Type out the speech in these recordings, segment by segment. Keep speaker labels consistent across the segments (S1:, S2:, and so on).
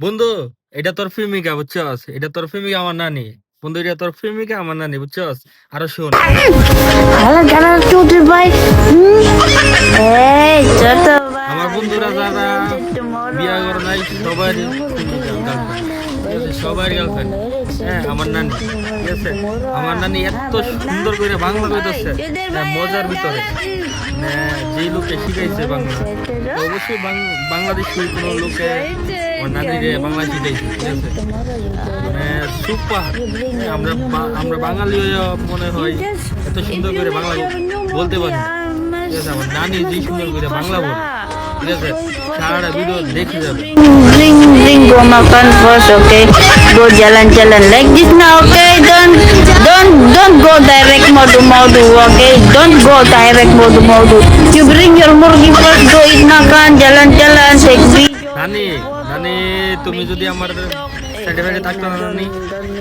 S1: বন্ধু, এটা তোর প্রেমিকা বুঝছস? এটা তোর প্রেমিকা আমার নানি। বন্ধু, এটা তোর প্রেমিকা আমার নানি বুঝছস? আরো শোন।
S2: Alam ka tutuloy ba? Hey, ছোট
S1: আমার
S2: ভাই
S1: বন্ধুরা
S2: বলে
S1: যারা
S2: দিলাম যে tomorrow
S1: বিয়া করে নাই সবার প্রেমিকা গার্লফ্রেন্ড, ঠিক আছে? সবার গার্লফ্রেন্ড। হ্যাঁ, আমার নানি, ঠিক আছে? আমার নানি এত সুন্দর করে বাংলা কইতাছে, মজার ভিতরে। যে লোকে শিখাইছে বাংলা, তো অবশ্যই বাংলাদেশি কোনো লোকে আমার নানিরে বাংলা শিখাইছে, ঠিক আছে? মানে সুপার। আমরা বাঙালি হয়ে মনে হয় এত সুন্দর করে বাংলা বলতে পারি না, ঠিক আছে? আমার নানি যে সুন্দর করে বাংলা বলে, ঠিক আছে? সারাটা ভিডিও দেখে যাবে।
S2: Ring ring go makan first, okay? Go jalan-jalan like this now, okay? Don't go direct modu, okay? Don't go direct modu. You bring your murgi first, go eat makan, jalan-jalan, take video.
S1: নানি, নানি, তুমি যদি আমার certificate থাকতো না নানি,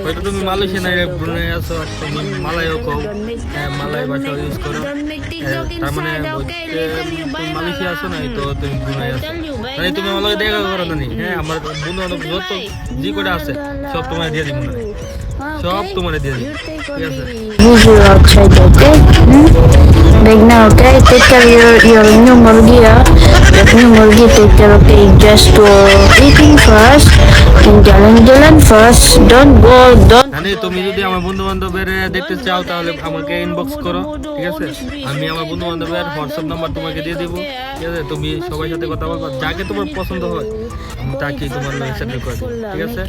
S1: হয়তো তুমি মালয়েশিয়া নাই ব্রুনাই আছো, তুমি মালায়ও কও, মালয় ভাষা ইউজ করো। তার মানে তুমি মালয়েশিয়া আছো নাই, তো তুমি ব্রুনাই আছো। মানে তুমি আমার লগে দেখা করো নানি। হ্যাঁ, আমার বন্ধু বান্ধব যত যে কটা আছে সব তোমার দিয়ে দিব না, সব তোমার দিয়ে দিব, ঠিক আছে?
S2: Leave you outside, okay? Right now, okay? Take care your new murgi, Your new murgi, take care, okay? Just go eating first and jalan-jalan first. Don't.
S1: নানি, তুমি যদি আমার বন্ধু বান্ধবের দেখতে চাও তাহলে আমাকে ইনবক্স করো, ঠিক আছে? আমি আমার বন্ধু বান্ধবের হোয়াটসঅ্যাপ নাম্বার তোমাকে দিয়ে দিব, ঠিক আছে? তুমি সবার সাথে কথা বলবা, যাকে তোমার পছন্দ হয় আমি তাকে তোমার সাথে করে দেব, ঠিক আছে?